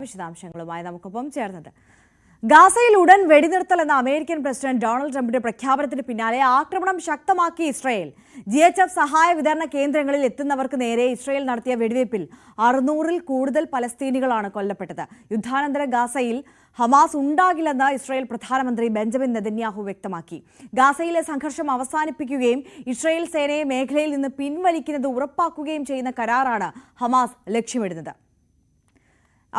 വിശദാംശങ്ങളുമായി നമുക്കൊപ്പം ചേർന്നത് ഗാസയിൽ ഉടൻ വെടിനിർത്തൽ എന്ന അമേരിക്കൻ പ്രസിഡന്റ് ഡൊണാൾഡ് ട്രംപിന്റെ പ്രഖ്യാപനത്തിന് പിന്നാലെ ആക്രമണം ശക്തമാക്കി ഇസ്രായേൽ. GHF സഹായ വിതരണ കേന്ദ്രങ്ങളിൽ എത്തുന്നവർക്ക് നേരെ ഇസ്രായേൽ നടത്തിയ വെടിവയ്പിൽ 600-ൽ കൂടുതൽ പലസ്തീനികളാണ് കൊല്ലപ്പെട്ടത്. യുദ്ധാനന്തര ഗാസയിൽ ഹമാസ് ഉണ്ടാകില്ലെന്ന് ഇസ്രായേൽ പ്രധാനമന്ത്രി ബെഞ്ചമിൻ നെതന്യാഹു വ്യക്തമാക്കി. ഗാസയിലെ സംഘർഷം അവസാനിപ്പിക്കുകയും ഇസ്രായേൽ സേനയെ മേഖലയിൽ നിന്ന് പിൻവലിക്കുന്നത് ഉറപ്പാക്കുകയും ചെയ്യുന്ന കരാറാണ് ഹമാസ് ലക്ഷ്യമിടുന്നത്.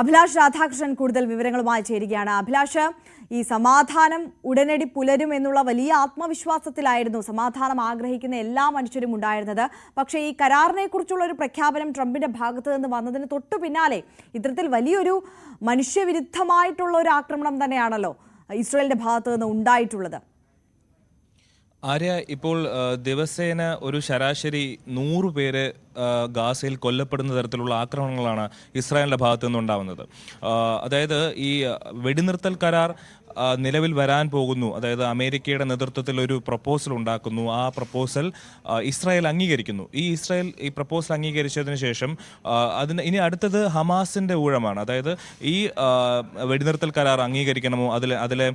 അഭിലാഷ് രാധാകൃഷ്ണൻ കൂടുതൽ വിവരങ്ങളുമായി ചേരുകയാണ്. അഭിലാഷ്, ഈ സമാധാനം ഉടനടി പുലരും എന്നുള്ള വലിയ ആത്മവിശ്വാസത്തിലായിരുന്നു സമാധാനം ആഗ്രഹിക്കുന്ന എല്ലാ മനുഷ്യരും ഉണ്ടായിരുന്നത്. പക്ഷേ ഈ കരാറിനെ കുറിച്ചുള്ള ഒരു പ്രഖ്യാപനം ട്രംപിന്റെ ഭാഗത്ത് നിന്ന് വന്നതിന് തൊട്ടു പിന്നാലെ ഇത്തരത്തിൽ വലിയൊരു മനുഷ്യവിരുദ്ധമായിട്ടുള്ള ഒരു ആക്രമണം തന്നെയാണല്ലോ ഇസ്രായേലിന്റെ ഭാഗത്ത് നിന്ന് ഉണ്ടായിട്ടുള്ളത്. ആര്യ, ഇപ്പോൾ ദിവസേന ഒരു ശരാശരി 100 പേര് ഗാസയിൽ കൊല്ലപ്പെടുന്ന തരത്തിലുള്ള ആക്രമണങ്ങളാണ് ഇസ്രായേലിൻ്റെ ഭാഗത്തു നിന്നുണ്ടാവുന്നത്. അതായത് ഈ വെടിനിർത്തൽ കരാർ നിലവിൽ വരാൻ പോകുന്നു. അതായത് അമേരിക്കയുടെ നേതൃത്വത്തിൽ ഒരു പ്രപ്പോസൽ ഉണ്ടാക്കുന്നു. ആ പ്രപ്പോസൽ ഇസ്രായേൽ അംഗീകരിക്കുന്നു. ഇസ്രായേൽ ഈ പ്രപ്പോസൽ അംഗീകരിച്ചതിന് ശേഷം ഇനി അടുത്തത് ഹമാസിൻ്റെ ഊഴമാണ്. അതായത് ഈ വെടിനിർത്തൽ കരാർ അംഗീകരിക്കണമോ, അതിലെ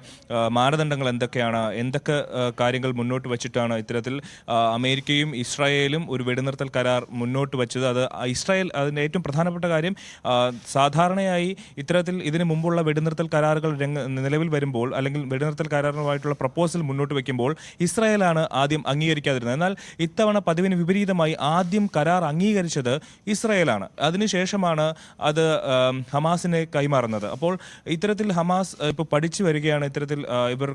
മാനദണ്ഡങ്ങൾ എന്തൊക്കെയാണ്, എന്തൊക്കെ കാര്യങ്ങൾ മുന്നോട്ട് വച്ചിട്ടാണ് ഇത്തരത്തിൽ അമേരിക്കയും ഇസ്രായേലും ഒരു വെടിനിർത്തൽ കരാർ മുന്നോട്ട് വച്ചത്. അത് ഇസ്രായേൽ അതിൻ്റെ ഏറ്റവും പ്രധാനപ്പെട്ട കാര്യം, സാധാരണയായി ഇത്തരത്തിൽ ഇതിനു മുമ്പുള്ള വെടിനിർത്തൽ കരാറുകൾ നിലവിൽ വരുമ്പോൾ അല്ലെങ്കിൽ വെടിനിർത്തൽ കരാറുമായിട്ടുള്ള പ്രപ്പോസൽ മുന്നോട്ട് വയ്ക്കുമ്പോൾ ഇസ്രായേലാണ് ആദ്യം അംഗീകരിക്കാതിരുന്നത്. എന്നാൽ ഇത്തവണ പതിവിന് വിപരീതമായി ആദ്യം കരാർ അംഗീകരിച്ചത് ഇസ്രായേലാണ്. അതിനുശേഷമാണ് അത് ഹമാസിനെ കൈമാറുന്നത്. അപ്പോൾ ഇത്തരത്തിൽ ഹമാസ് ഇപ്പോൾ പഠിച്ചു വരികയാണ്. ഇത്തരത്തിൽ ഇവർ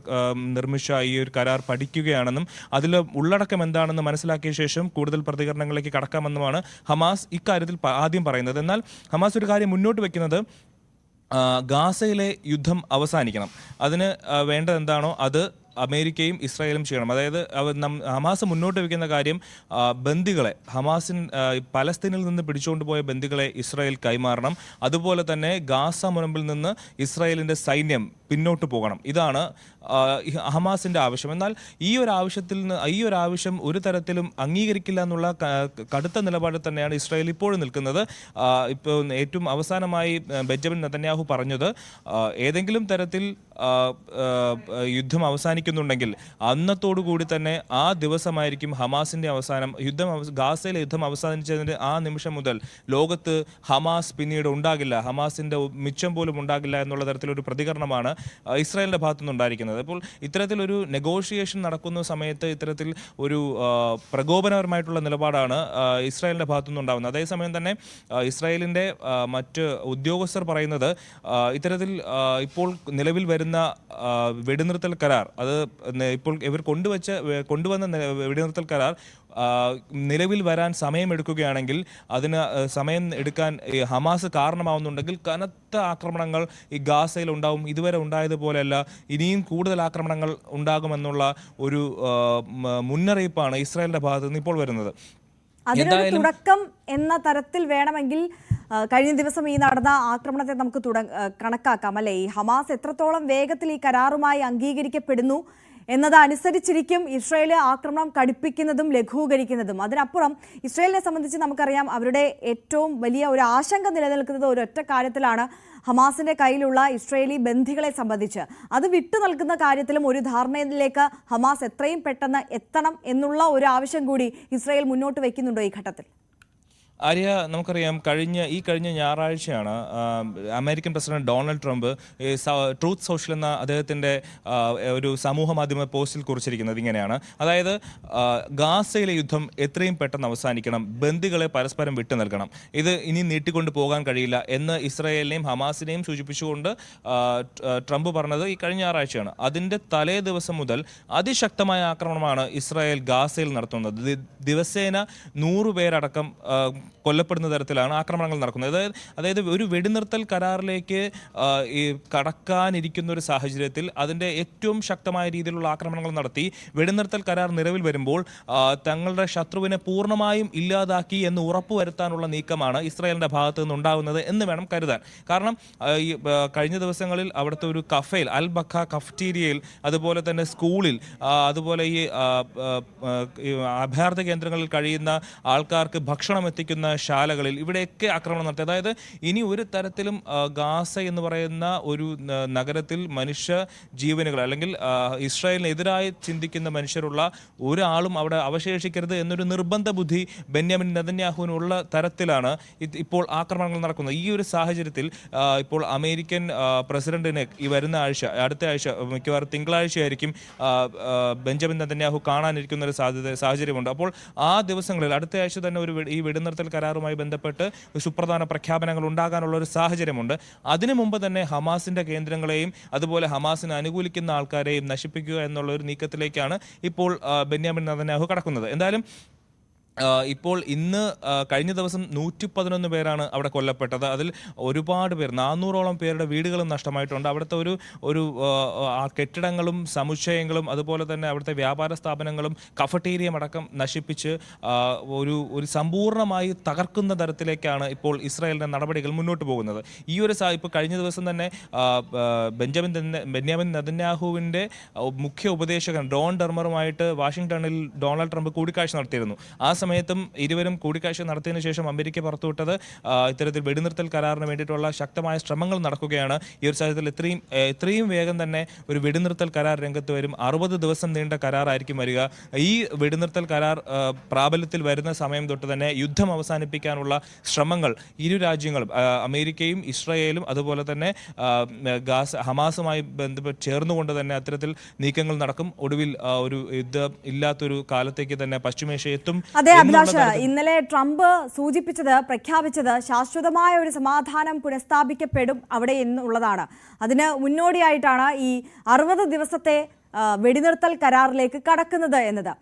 നിർമ്മിച്ച ഈ ഒരു കരാർ പഠിക്കുകയാണെന്നും അതിൽ ഉള്ളടക്കം എന്താണെന്ന് മനസ്സിലാക്കിയ ശേഷം കൂടുതൽ പ്രതികരണങ്ങളിലേക്ക് കടക്കാമെന്നുമാണ് ഹമാസ് ഇക്കാര്യത്തിൽ ആദ്യം പറയുന്നത്. എന്നാൽ ഹമാസ് ഒരു കാര്യം മുന്നോട്ട് വയ്ക്കുന്നത്, ഗാസയിലെ യുദ്ധം അവസാനിക്കണം. അതിന് വേണ്ടത് എന്താണോ അത് അമേരിക്കയും ഇസ്രായേലും ചെയ്യണം. അതായത് ഹമാസ് മുന്നോട്ട് വയ്ക്കുന്ന കാര്യം, ബന്ദികളെ പലസ്തീനിൽ നിന്ന് പിടിച്ചുകൊണ്ടുപോയ ബന്ദികളെ ഇസ്രായേൽ കൈമാറണം. അതുപോലെ തന്നെ ഗാസ മുനമ്പിൽ നിന്ന് ഇസ്രായേലിൻ്റെ സൈന്യം പിന്നോട്ട് പോകണം. ഇതാണ് ഹമാസിൻ്റെ ആവശ്യം. എന്നാൽ ഈ ഒരു ആവശ്യം ഒരു തരത്തിലും അംഗീകരിക്കില്ല എന്നുള്ള കടുത്ത നിലപാടിൽ തന്നെയാണ് ഇസ്രായേൽ ഇപ്പോഴും നിൽക്കുന്നത്. ഇപ്പോൾ ഏറ്റവും അവസാനമായി ബെഞ്ചമിൻ നെതന്യാഹു പറഞ്ഞത്, ഏതെങ്കിലും തരത്തിൽ യുദ്ധം അവസാനിക്കുന്നുണ്ടെങ്കിൽ അന്നത്തോടു കൂടി തന്നെ ആ ദിവസമായിരിക്കും ഹമാസിൻ്റെ അവസാനം. ഗാസയിലെ യുദ്ധം അവസാനിച്ചതിൻ്റെ ആ നിമിഷം മുതൽ ലോകത്ത് ഹമാസ് പിന്നീട് ഉണ്ടാകില്ല, ഹമാസിൻ്റെ മിച്ചം പോലും ഉണ്ടാകില്ല എന്നുള്ള തരത്തിലൊരു പ്രതികരണമാണ് ഇസ്രായേലിൻ്റെ ഭാഗത്തുനിന്ന് ഉണ്ടായിരിക്കുന്നത്. അപ്പോൾ ഇത്തരത്തിലൊരു നെഗോഷിയേഷൻ നടക്കുന്ന സമയത്ത് ഇത്തരത്തിൽ ഒരു പ്രകോപനപരമായിട്ടുള്ള നിലപാടാണ് ഇസ്രായേലിൻ്റെ ഭാഗത്തുനിന്ന് ഉണ്ടാകുന്നത്. അതേസമയം തന്നെ ഇസ്രായേലിൻ്റെ മറ്റ് ഉദ്യോഗസ്ഥർ പറയുന്നത്, ഇത്തരത്തിൽ ഇപ്പോൾ നിലവിൽ വരുന്ന വെടിനിർത്തൽ കരാർ, അത് ഇപ്പോൾ ഇവർ കൊണ്ടുവന്ന വെടിനിർത്തൽ കരാർ നിലവിൽ വരാൻ സമയമെടുക്കുകയാണെങ്കിൽ, അതിന് സമയം എടുക്കാൻ ഹമാസ് കാരണമാവുന്നുണ്ടെങ്കിൽ കനത്ത ആക്രമണങ്ങൾ ഈ ഗാസയിൽ ഉണ്ടാവും. ഇതുവരെ ഉണ്ടായതുപോലെയല്ല, ഇനിയും കൂടുതൽ ആക്രമണങ്ങൾ ഉണ്ടാകുമെന്നുള്ള ഒരു മുന്നറിയിപ്പാണ് ഇസ്രായേലിന്റെ ഭാഗത്ത് നിന്ന് ഇപ്പോൾ വരുന്നത്. അതിനൊരു തുടക്കം എന്ന തരത്തിൽ വേണമെങ്കിൽ കഴിഞ്ഞ ദിവസം ഈ നടന്ന ആക്രമണത്തെ നമുക്ക് കണക്കാക്കാം, അല്ലെ? ഈ ഹമാസ് എത്രത്തോളം വേഗത്തിൽ ഈ കരാറുമായി അംഗീകരിക്കപ്പെടുന്നു എന്നതനുസരിച്ചിരിക്കും ഇസ്രായേൽ ആക്രമണം കടുപ്പിക്കുന്നതും ലഘൂകരിക്കുന്നതും. അതിനപ്പുറം ഇസ്രായേലിനെ സംബന്ധിച്ച് നമുക്കറിയാം, അവരുടെ ഏറ്റവും വലിയ ഒരു ആശങ്ക നിലനിൽക്കുന്നത് ഒരൊറ്റ കാര്യത്തിലാണ്, ഹമാസിന്റെ കയ്യിലുള്ള ഇസ്രായേലി ബന്ദികളെ സംബന്ധിച്ച്. അത് വിട്ടു നൽകുന്ന കാര്യത്തിലും ഒരു ധാരണയിലേക്ക് ഹമാസ് എത്രയും പെട്ടെന്ന് എത്തണം എന്നുള്ള ഒരു ആവശ്യം കൂടി ഇസ്രായേൽ മുന്നോട്ട് വയ്ക്കുന്നുണ്ടോ ഈ ഘട്ടത്തിൽ? ആര്യ, നമുക്കറിയാം, കഴിഞ്ഞ ഞായറാഴ്ചയാണ് American president Donald Trump truth social എന്ന അദ്ദേഹത്തിൻ്റെ ഒരു സമൂഹ മാധ്യമ പോസ്റ്റിൽ കുറിച്ചിരിക്കുന്നത് ഇങ്ങനെയാണ്. അതായത് ഗാസയിലെ യുദ്ധം എത്രയും പെട്ടെന്ന് അവസാനിക്കണം, ബന്ദികളെ പരസ്പരം വിട്ടു നൽകണം, ഇത് ഇനി നീട്ടിക്കൊണ്ട് പോകാൻ കഴിയില്ല എന്ന് ഇസ്രായേലിനെയും ഹമാസിനെയും സൂചിപ്പിച്ചുകൊണ്ട് ട്രംപ് പറഞ്ഞത് ഈ കഴിഞ്ഞ ഞായറാഴ്ചയാണ്. അതിൻ്റെ തലേ ദിവസം മുതൽ അതിശക്തമായ ആക്രമണമാണ് ഇസ്രായേൽ ഗാസയിൽ നടത്തുന്നത്. ദിവസേന 100 പേരടക്കം കൊല്ലപ്പെടുന്ന തരത്തിലാണ് ആക്രമണങ്ങൾ നടക്കുന്നത്. അതായത് ഒരു വെടിനിർത്തൽ കരാറിലേക്ക് ഈ കടക്കാനിരിക്കുന്ന ഒരു സാഹചര്യത്തിൽ അതിൻ്റെ ഏറ്റവും ശക്തമായ രീതിയിലുള്ള ആക്രമണങ്ങൾ നടത്തി വെടിനിർത്തൽ കരാർ നിലവിൽ വരുമ്പോൾ തങ്ങളുടെ ശത്രുവിനെ പൂർണ്ണമായും ഇല്ലാതാക്കി എന്ന് ഉറപ്പുവരുത്താനുള്ള നീക്കമാണ് ഇസ്രായേലിൻ്റെ ഭാഗത്തു നിന്നുണ്ടാകുന്നത് എന്ന് വേണം കരുതാൻ. കാരണം കഴിഞ്ഞ ദിവസങ്ങളിൽ അവിടുത്തെ ഒരു കഫേൽ, അൽ ബഖ കഫ്റ്റീരിയയിൽ, അതുപോലെ തന്നെ സ്കൂളിൽ, അതുപോലെ ഈ അഭയാർത്ഥി കേന്ദ്രങ്ങളിൽ കഴിയുന്ന ആൾക്കാർക്ക് ഭക്ഷണം എത്തിക്കുന്ന നിർമ്മിക്കുന്ന ശാലകളിൽ ഇവിടെയൊക്കെ ആക്രമണം നടത്തി. അതായത് ഇനി ഒരു തരത്തിലും ഗാസ എന്ന് പറയുന്ന ഒരു നഗരത്തിൽ മനുഷ്യ ജീവനുകൾ അല്ലെങ്കിൽ ഇസ്രായേലിനെതിരായി ചിന്തിക്കുന്ന മനുഷ്യരുള്ള ഒരാളും അവിടെ അവശേഷിക്കരുത് എന്നൊരു നിർബന്ധ ബുദ്ധി ബെന്യാമിൻ നെതന്യാഹുവിനുള്ള തരത്തിലാണ് ഇപ്പോൾ ആക്രമണങ്ങൾ നടക്കുന്നത്. ഈ ഒരു സാഹചര്യത്തിൽ ഇപ്പോൾ അമേരിക്കൻ പ്രസിഡന്റിനെ ഈ വരുന്ന ആഴ്ച, അടുത്ത ആഴ്ച മിക്കവാറും തിങ്കളാഴ്ചയായിരിക്കും ബെഞ്ചമിൻ നെതന്യാഹു കാണാനിരിക്കുന്ന ഒരു സാഹചര്യമുണ്ട്. അപ്പോൾ ആ ദിവസങ്ങളിൽ അടുത്ത ആഴ്ച തന്നെ ഈ വെടിനിർത്തൽ കരാറുമായി ബന്ധപ്പെട്ട് സുപ്രധാന പ്രഖ്യാപനങ്ങൾ ഉണ്ടാകാനുള്ള ഒരു സാഹചര്യമുണ്ട്. അതിനു മുമ്പ് തന്നെ ഹമാസിന്റെ കേന്ദ്രങ്ങളെയും അതുപോലെ ഹമാസിനെ അനുകൂലിക്കുന്ന ആൾക്കാരെയും നശിപ്പിക്കുക എന്നുള്ള ഒരു നീക്കത്തിലേക്കാണ് ഇപ്പോൾ ബെന്യാമിൻ നെതന്യാഹു കടക്കുന്നത്. എന്തായാലും ഇപ്പോൾ ഇന്ന് കഴിഞ്ഞ ദിവസം 111 പേരാണ് അവിടെ കൊല്ലപ്പെട്ടത്. അതിൽ ഒരുപാട് പേർ, 400ഓളം പേരുടെ വീടുകളും നഷ്ടമായിട്ടുണ്ട്. അവിടുത്തെ ഒരു കെട്ടിടങ്ങളും സമുച്ചയങ്ങളും അതുപോലെ തന്നെ അവിടുത്തെ വ്യാപാര സ്ഥാപനങ്ങളും കഫറ്റീരിയം അടക്കം നശിപ്പിച്ച് ഒരു സമ്പൂർണ്ണമായി തകർക്കുന്ന തരത്തിലേക്കാണ് ഇപ്പോൾ ഇസ്രായേലിന്റെ നടപടികൾ മുന്നോട്ട് പോകുന്നത്. ഈ ഒരു ഇപ്പോൾ കഴിഞ്ഞ ദിവസം തന്നെ ബെന്യാമിൻ നെതന്യാഹുവിൻ്റെ മുഖ്യ ഉപദേശകൻ ഡോൺ ഡെർമറുമായിട്ട് വാഷിംഗ്ടണിൽ ഡൊണാൾഡ് ട്രംപ് കൂടിക്കാഴ്ച നടത്തിയിരുന്നു. ആ സമയത്തും ഇരുവരും കൂടിക്കാഴ്ച നടത്തിയതിനു ശേഷം അമേരിക്ക പുറത്തുവിട്ടത് ഇത്തരത്തിൽ വെടിനിർത്തൽ കരാറിന് വേണ്ടിയിട്ടുള്ള ശക്തമായ ശ്രമങ്ങൾ നടക്കുകയാണ്. ഈ ഒരു സാഹചര്യത്തിൽ എത്രയും വേഗം തന്നെ ഒരു വെടിനിർത്തൽ കരാർ രംഗത്ത് വരും. 60 ദിവസം നീണ്ട കരാറായിരിക്കും വരിക. ഈ വെടിനിർത്തൽ കരാർ പ്രാബല്യത്തിൽ വരുന്ന സമയം തൊട്ട് തന്നെ യുദ്ധം അവസാനിപ്പിക്കാനുള്ള ശ്രമങ്ങൾ ഇരു രാജ്യങ്ങളും, അമേരിക്കയും ഇസ്രായേലും അതുപോലെ തന്നെ ഹമാസുമായി ബന്ധപ്പെട്ട് ചേർന്നുകൊണ്ട് തന്നെ അത്തരത്തിൽ നീക്കങ്ങൾ നടക്കും. ഒടുവിൽ ഒരു യുദ്ധം ഇല്ലാത്തൊരു കാലത്തേക്ക് തന്നെ പശ്ചിമേഷ്യ എത്തും. അതെ അഭിലാഷ്, ഇന്നലെ ട്രംപ് പ്രഖ്യാപിച്ചത് ശാശ്വതമായ ഒരു സമാധാനം പുനഃസ്ഥാപിക്കപ്പെടും അവിടെ എന്നുള്ളതാണ്. അതിന് മുന്നോടിയായിട്ടാണ് ഈ 60 ദിവസത്തെ വെടിനിർത്തൽ കരാറിലേക്ക് കടക്കുന്നത് എന്നത്.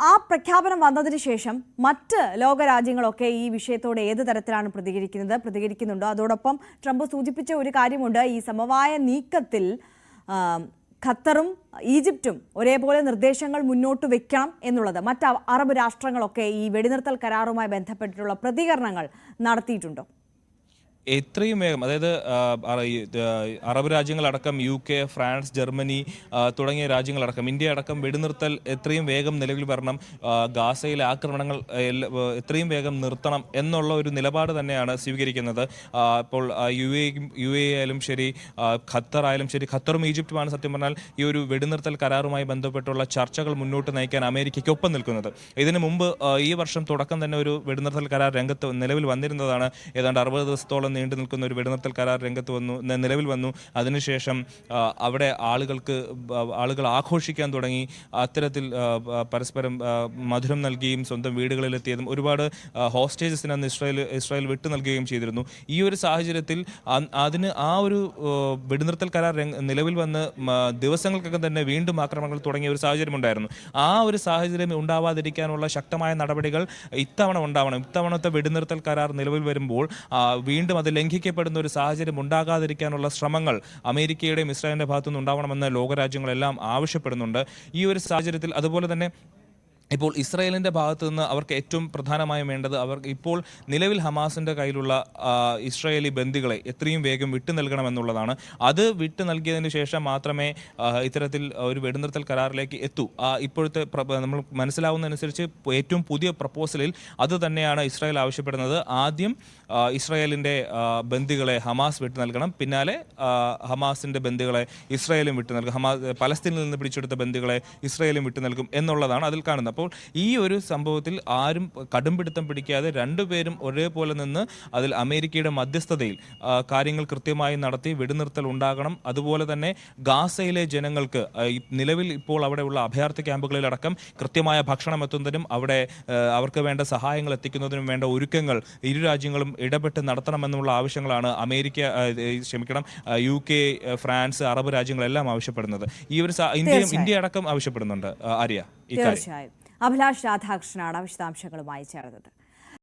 ആ പ്രഖ്യാപനം വന്നതിന് ശേഷം മറ്റ് ലോകരാജ്യങ്ങളൊക്കെ ഈ വിഷയത്തോട് ഏത് തരത്തിലാണ് പ്രതികരിക്കുന്നുണ്ടോ? അതോടൊപ്പം ട്രംപ് സൂചിപ്പിച്ച ഒരു കാര്യമുണ്ട്, ഈ സമവായ നീക്കത്തിൽ ഖത്തറും ഈജിപ്തും ഒരേപോലെ നിർദ്ദേശങ്ങൾ മുന്നോട്ട് വെക്കണം എന്നുള്ളത്. മറ്റ് അറബ് രാഷ്ട്രങ്ങളൊക്കെ ഈ വെടിനിർത്തൽ കരാറുമായി ബന്ധപ്പെട്ടിട്ടുള്ള പ്രതികരണങ്ങൾ നടത്തിയിട്ടുണ്ടോ? എത്രയും വേഗം, അതായത് അറബ് രാജ്യങ്ങളടക്കം UK, ഫ്രാൻസ്, ജർമ്മനി തുടങ്ങിയ രാജ്യങ്ങളടക്കം, ഇന്ത്യ അടക്കം വെടിനിർത്തൽ എത്രയും വേഗം നിലവിൽ വരണം, ഗാസയിലെ ആക്രമണങ്ങൾ എത്രയും വേഗം നിർത്തണം എന്നുള്ള ഒരു നിലപാട് തന്നെയാണ് സ്വീകരിക്കുന്നത്. ഇപ്പോൾ UAE ആയാലും ശരി, ഖത്തർ ആയാലും ശരി, ഖത്തറും ഈജിപ്തുമാണ് സത്യം പറഞ്ഞാൽ ഈ ഒരു വെടിനിർത്തൽ കരാറുമായി ബന്ധപ്പെട്ടുള്ള ചർച്ചകൾ മുന്നോട്ട് നയിക്കാൻ അമേരിക്കയ്ക്കൊപ്പം നിൽക്കുന്നത്. ഇതിനു മുമ്പ് ഈ വർഷം തുടക്കം തന്നെ ഒരു വെടിനിർത്തൽ കരാർ രംഗത്ത് നിലവിൽ വന്നിരുന്നതാണ്. ഏതാണ്ട് 60 ദിവസത്തോളം നീണ്ടു നിൽക്കുന്ന ഒരു വെടിനിർത്തൽ കരാർ നിലവിൽ വന്നു. അതിനുശേഷം അവിടെ ആളുകൾ ആഘോഷിക്കാൻ തുടങ്ങി. അത്തരത്തിൽ പരസ്പരം മധുരം നൽകുകയും സ്വന്തം വീടുകളിലെത്തിയതും ഒരുപാട് ഹോസ്റ്റേജസിന് അന്ന് ഇസ്രായേൽ വിട്ടു നൽകുകയും ചെയ്തിരുന്നു. ഈ ഒരു സാഹചര്യത്തിൽ ആ ഒരു വെടിനിർത്തൽ കരാർ നിലവിൽ വന്ന് ദിവസങ്ങൾക്കൊക്കെ തന്നെ വീണ്ടും ആക്രമണങ്ങൾ തുടങ്ങിയ ഒരു സാഹചര്യം ഉണ്ടായിരുന്നു. ആ ഒരു സാഹചര്യം ഉണ്ടാവാതിരിക്കാനുള്ള ശക്തമായ നടപടികൾ ഇത്തവണ ഉണ്ടാവണം. ഇത്തവണത്തെ വെടിനിർത്തൽ കരാർ നിലവിൽ വരുമ്പോൾ വീണ്ടും അത് ലംഘിക്കപ്പെടുന്ന ഒരു സാഹചര്യം ഉണ്ടാകാതിരിക്കാനുള്ള ശ്രമങ്ങൾ അമേരിക്കയുടെയും ഇസ്രായേലിന്റെ ഭാഗത്തുനിന്ന് ഉണ്ടാവണമെന്ന് ലോകരാജ്യങ്ങളെല്ലാം ആവശ്യപ്പെടുന്നുണ്ട്. ഈ ഒരു സാഹചര്യത്തിൽ അതുപോലെ തന്നെ ഇപ്പോൾ ഇസ്രായേലിൻ്റെ ഭാഗത്തു നിന്ന് അവർക്ക് ഏറ്റവും പ്രധാനമായും വേണ്ടത്, അവർക്ക് ഇപ്പോൾ നിലവിൽ ഹമാസിൻ്റെ കയ്യിലുള്ള ഇസ്രായേലി ബന്ദികളെ എത്രയും വേഗം വിട്ടു നൽകണമെന്നുള്ളതാണ്. അത് വിട്ടു നൽകിയതിന് ശേഷം മാത്രമേ ഇത്തരത്തിൽ ഒരു വെടിനിർത്തൽ കരാറിലേക്ക് എത്തൂ. ഇപ്പോഴത്തെ നമ്മൾ മനസ്സിലാവുന്നതനുസരിച്ച് ഏറ്റവും പുതിയ പ്രപ്പോസലിൽ അത് തന്നെയാണ് ഇസ്രായേൽ ആവശ്യപ്പെടുന്നത്. ആദ്യം ഇസ്രായേലിൻ്റെ ബന്ദികളെ ഹമാസ് വിട്ടു നൽകണം, പിന്നാലെ ഹമാസിൻ്റെ ബന്ദികളെ ഇസ്രായേലും വിട്ടു നൽകും, പലസ്തീനിൽ നിന്ന് പിടിച്ചെടുത്ത ബന്ദികളെ ഇസ്രായേലും വിട്ടു നൽകും എന്നുള്ളതാണ് അതിൽ കാണുന്നത്. അപ്പോൾ ഈ ഒരു സംഭവത്തിൽ ആരും കടുംപിടുത്തം പിടിക്കാതെ രണ്ടുപേരും ഒരേപോലെ നിന്ന് അതിൽ അമേരിക്കയുടെ മധ്യസ്ഥതയിൽ കാര്യങ്ങൾ കൃത്യമായി നടത്തി വെടിനിർത്തൽ ഉണ്ടാകണം. അതുപോലെ തന്നെ ഗാസയിലെ ജനങ്ങൾക്ക് നിലവിൽ ഇപ്പോൾ അവിടെയുള്ള അഭയാർത്ഥി ക്യാമ്പുകളിലടക്കം കൃത്യമായ ഭക്ഷണം എത്തുന്നതിനും അവിടെ അവർക്ക് വേണ്ട സഹായങ്ങൾ എത്തിക്കുന്നതിനും വേണ്ട ഒരുക്കങ്ങൾ ഇരു രാജ്യങ്ങളും ഇടപെട്ട് നടത്തണമെന്നുള്ള ആവശ്യങ്ങളാണ് UK, ഫ്രാൻസ്, അറബ് രാജ്യങ്ങളെല്ലാം ആവശ്യപ്പെടുന്നത്. ഈ ഒരു ഇന്ത്യ അടക്കം ആവശ്യപ്പെടുന്നുണ്ട്. ആര്യ, തീർച്ചയായും. അഭിലാഷ് രാധാകൃഷ്ണനാണ് വിശദാംശങ്ങളുമായി ചേർന്നത്.